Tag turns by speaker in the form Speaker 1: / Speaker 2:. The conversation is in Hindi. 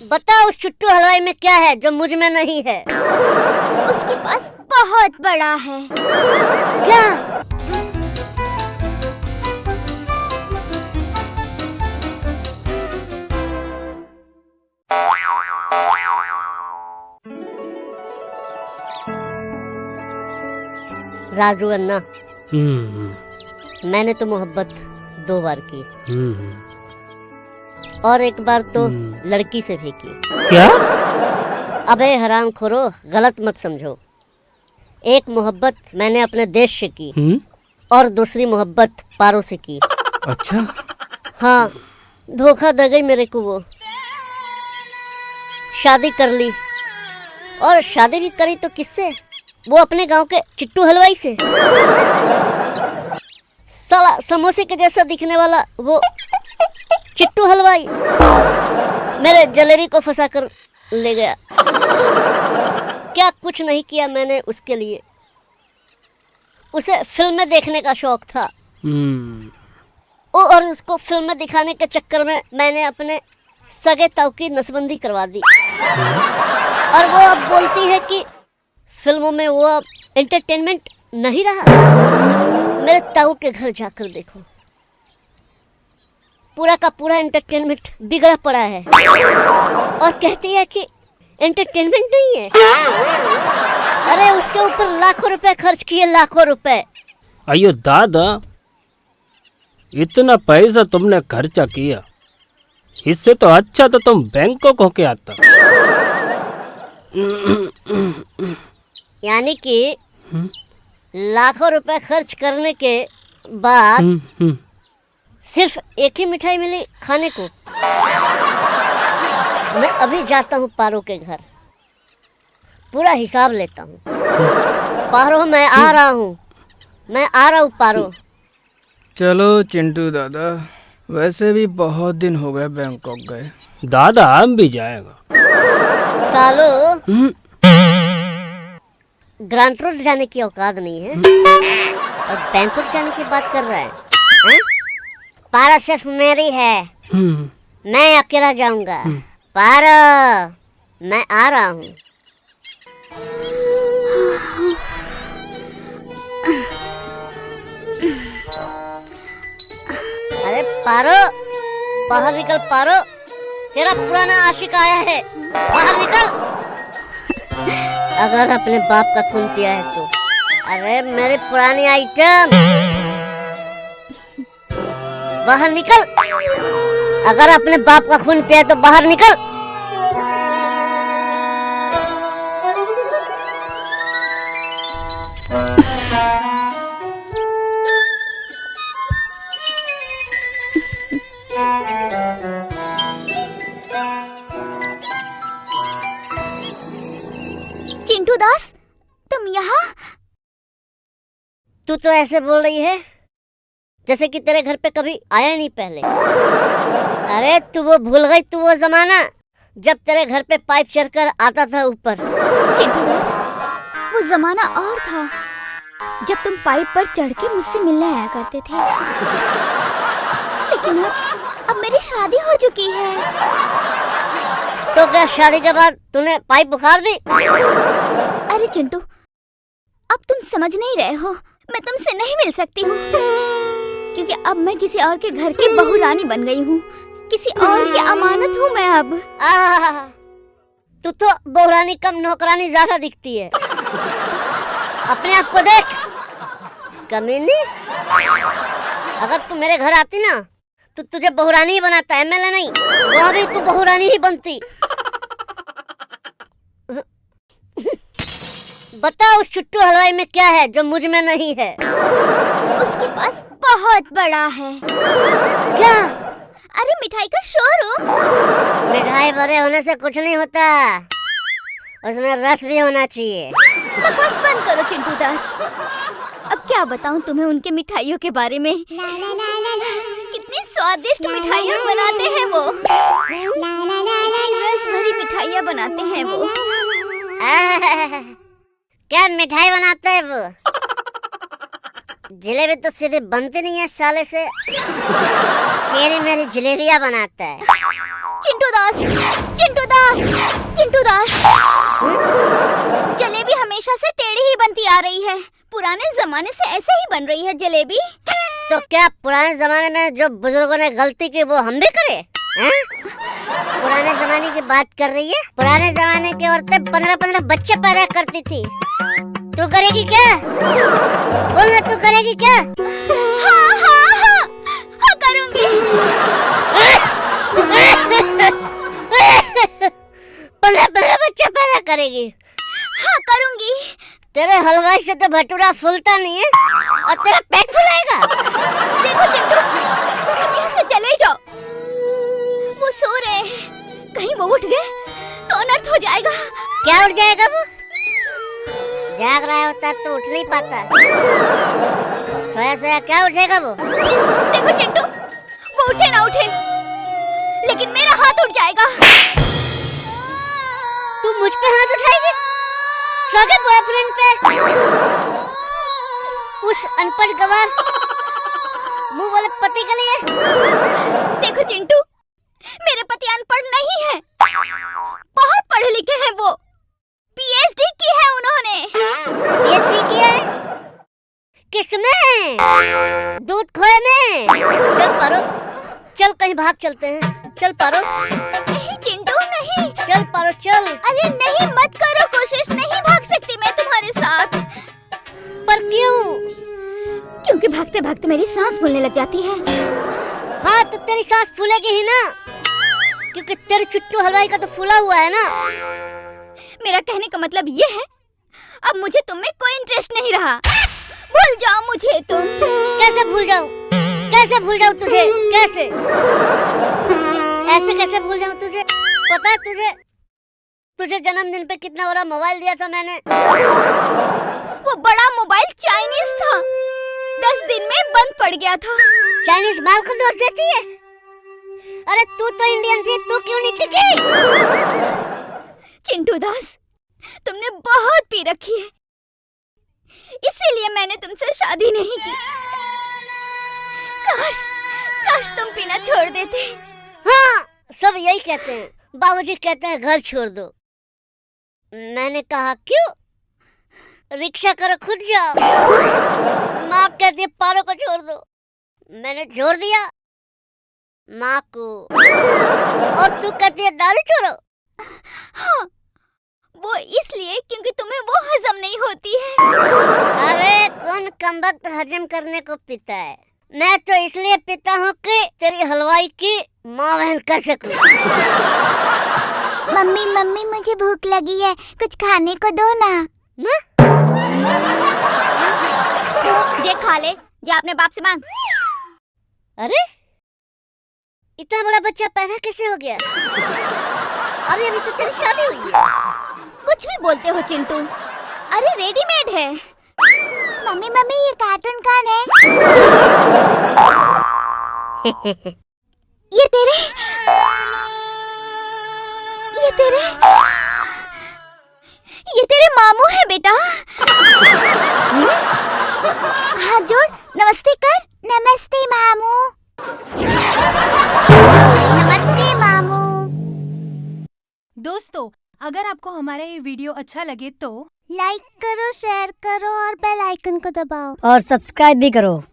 Speaker 1: बता उस चुट्टू हलवाई में क्या है जो मुझ में नहीं है?
Speaker 2: उसके पास बहुत बड़ा है।
Speaker 1: क्या? राजू अन्ना, मैंने तो मोहब्बत 2 बार की और एक बार तो लड़की से भी की।
Speaker 3: क्या?
Speaker 1: अबे हराम खोरो, गलत मत समझो। एक मोहब्बत मैंने अपने देश से की और दूसरी मोहब्बत पारो से की।
Speaker 3: अच्छा।
Speaker 1: हाँ, धोखा दे गई मेरे को वो। शादी कर ली और शादी भी करी तो किससे? वो अपने गांव के चिट्टू हलवाई से। साला समोसे के जैसा दिखने वाला वो चिट्टू हलवाई मेरे जलेबी को फंसा कर ले गया। क्या कुछ नहीं किया मैंने उसके लिए। उसे फिल्में देखने का शौक था और उसको फिल्में दिखाने के चक्कर में मैंने अपने सगे ताऊ की नसबंदी करवा दी। और वो अब बोलती है कि फिल्मों में वो अब एंटरटेनमेंट नहीं रहा। मेरे ताऊ के घर जाकर देखो, पूरा का पूरा एंटरटेनमेंट बिगड़ा पड़ा है और कहती है कि एंटरटेनमेंट नहीं है। अरे उसके ऊपर लाखों रुपए खर्च किए, लाखों रुपए।
Speaker 3: अयो दादा, इतना पैसा तुमने खर्चा किया, इससे तो अच्छा तो तुम बैंकॉक होके आता।
Speaker 1: यानी कि लाखों रुपए खर्च करने के बाद सिर्फ एक ही मिठाई मिली खाने को। मैं अभी जाता हूँ पारो के घर, पूरा हिसाब लेता हूँ। पारो, मैं आ रहा हूँ, मैं आ रहा हूँ पारो।
Speaker 4: चलो चिंटू दादा, वैसे भी बहुत दिन हो गए बैंकॉक गए।
Speaker 3: दादा हम भी जाएगा।
Speaker 1: सालो, ग्रांट रोड जाने की औकात नहीं है और बैंकॉक जाने की बात कर रहा है, हैं? पारा सिर्फ मेरी है, मैं अकेला जाऊंगा। पारा, मैं आ रहा हूँ। अरे पारो, बाहर निकल पारो, तेरा पुराना आशिक आया है, बाहर निकल। अगर अपने बाप का खून पिया है तो। अरे मेरी पुरानी आइटम, बाहर निकल। अगर अपने बाप का खून पिया है तो बाहर निकल।
Speaker 2: चिंटू दास, तुम यहाँ?
Speaker 1: तू तो ऐसे बोल रही है जैसे कि तेरे घर पे कभी आया नहीं पहले। अरे तू वो भूल गई, तू वो जमाना जब तेरे घर पे पाइप चढ़कर आता था ऊपर।
Speaker 2: चिंटू दास, वो जमाना और था जब तुम पाइप पर चढ़ के मुझसे मिलने आया करते थे। लेकिन अब मेरी शादी हो चुकी है।
Speaker 1: तो क्या शादी के बाद तूने पाइप बुखार दी?
Speaker 2: अरे चिंटू, अब तुम समझ नहीं रहे हो। मैं तुमसे नहीं मिल सकती हूँ क्योंकि अब मैं किसी और के घर की बहू रानी बन गई हूँ। किसी और की अमानत हूँ मैं अब।
Speaker 1: तू तो बहुरानी कम नौकरानी ज्यादा दिखती है। अपने आप को देख कमीनी। अगर तू मेरे घर आती ना तो तुझे बहुरानी ही बनाता, एमएलए नहीं। वह भी तू बहुरानी ही बनती। बता उस चुट्टू हलवाई में क्या है जो मुझ में नहीं है?
Speaker 2: उसके पास बहुत बड़ा है।
Speaker 1: क्या?
Speaker 2: अरे मिठाई का शोरूम।
Speaker 1: मिठाई बड़े होने से कुछ नहीं होता, उसमें रस भी होना चाहिए।
Speaker 2: बकवास बंद करो चिंटू दास। अब क्या बताऊं तुम्हें उनके मिठाइयों के बारे में। कितनी स्वादिष्ट मिठाइयाँ बनाते हैं वो। कितनी रस भरी मिठाइयाँ बनाते हैं वो।
Speaker 1: क्या मिठाई बनाता है वो? जलेबी तो सीधे बनती नहीं है साले से। तेरी मेरी जलेबियाँ बनाता है।
Speaker 2: चिंटू दास, चिंटू दास। है। पुराने जमाने से ऐसे ही बन रही है जलेबी।
Speaker 1: तो क्या पुराने जमाने में जो बुजुर्गों ने गलती की वो हम भी करें? हैं? पुराने जमाने की बात कर रही है? पुराने जमाने की औरतें 15-15 बच्चे पैदा करती थी। तू करेगी क्या? बोलना, तू करेगी क्या?
Speaker 2: हाँ हाँ हाँ, हाँ करूँगी।
Speaker 1: 15-15 बच्चे पैदा करेगी?
Speaker 2: हाँ करूँगी।
Speaker 1: तेरे हलवाई से तो भटूरा फूलता नहीं है और तेरा पेट फुलाएगा।
Speaker 2: देखो चिंटू, तुम यहाँ से चले जाओ। वो सो रहे हैं, कहीं वो उठ गए तो अनर्थ हो जाएगा।
Speaker 1: क्या उठ जाएगा वो? जाग रहा होता है तो उठ नहीं पाता। सोया सोया क्या उठेगा वो?
Speaker 2: देखो चिंटू, वो उठे ना उठे, लेकिन मेरा हाथ उठ जाएगा।
Speaker 1: तू मुझ पे हाथ उठाएगी? सगे बॉयफ्रेंड पे? उस अनपढ़ गवार मुंह वाले पति के लिए?
Speaker 2: देखो चिंटू, मेरे पति अनपढ़ नहीं है, बहुत पढ़े लिखे हैं। वो पीएचडी की है उन्होंने।
Speaker 1: पीएचडी किया है? किसमें? दूध खोए में? चल पारो, चल कहीं भाग चलते हैं। चल पारो।
Speaker 2: नहीं चिंटू नहीं।
Speaker 1: चल पारो चल।
Speaker 2: अरे नहीं, मत करो कोशिश, नहीं भाग सकती मैं तुम्हारे साथ।
Speaker 1: पर क्यों?
Speaker 2: क्योंकि भागते भागते मेरी सांस फूलने लग जाती है।
Speaker 1: हाँ तो तेरी सांस फूलेगी ही ना, क्योंकि तेरे चुट्टू हलवाई का तो फूला हुआ है ना।
Speaker 2: मेरा कहने का मतलब ये है, अब मुझे तुम में कोई इंटरेस्ट नहीं रहा। भूल जाओ मुझे तुम।
Speaker 1: कैसे भूल जाऊं? कैसे भूल जाऊं तुझे? कैसे? ऐसे कैसे भूल जाऊं तुझे? पता है तुझे जन्मदिन पे कितना बड़ा मोबाइल दिया था मैंने?
Speaker 2: वो बड़ा मोबाइल चाइनीज था, 10 दिन में बंद पड़ गया था।
Speaker 1: चाइनीज माल को दोष देती है? अरे तू तो इंडियन थी, तू क्यों नहीं टिकी?
Speaker 2: चिंटू दास, तुमने बहुत पी रखी है, इसीलिए मैंने तुमसे शादी नहीं की। काश तुम पीना छोड़ देते।
Speaker 1: हाँ, सब यही कहते हैं। बाबूजी कहते हैं घर छोड़ दो। मैंने कहा क्यों? रिक्शा करो, खुद जाओ। माँ कहती है पारो को छोड़ दो। मैंने छोड़ दिया माँ को। और तू कहती है दारू छोड़ो।
Speaker 2: हाँ, वो इसलिए क्योंकि तुम्हें वो हजम नहीं होती है।
Speaker 1: अरे कौन कमबख्त हजम करने को पीता है? मैं तो इसलिए पीता हूँ कि तेरी हलवाई की माँ बहन कर सकूं।
Speaker 2: मम्मी मम्मी मुझे भूख लगी है, कुछ खाने को दो ना।
Speaker 1: मैं?
Speaker 2: ये खा ले, जा अपने बाप से मांग।
Speaker 1: अरे इतना बड़ा बच्चा पैदा कैसे हो गया? अभी अभी तो तेरी शादी हुई है।
Speaker 2: कुछ भी बोलते हो चिंटू, अरे रेडीमेड है। मम्मी मम्मी ये कार्टून कौन है? ये तेरे मामू है बेटा। हाथ जोड़ नमस्ते कर। नमस्ते मामू। नमस्ते मामू।
Speaker 5: दोस्तों, अगर आपको हमारा ये वीडियो अच्छा लगे तो
Speaker 2: लाइक करो, शेयर करो और बेल आइकन को दबाओ।
Speaker 1: और सब्सक्राइब भी करो।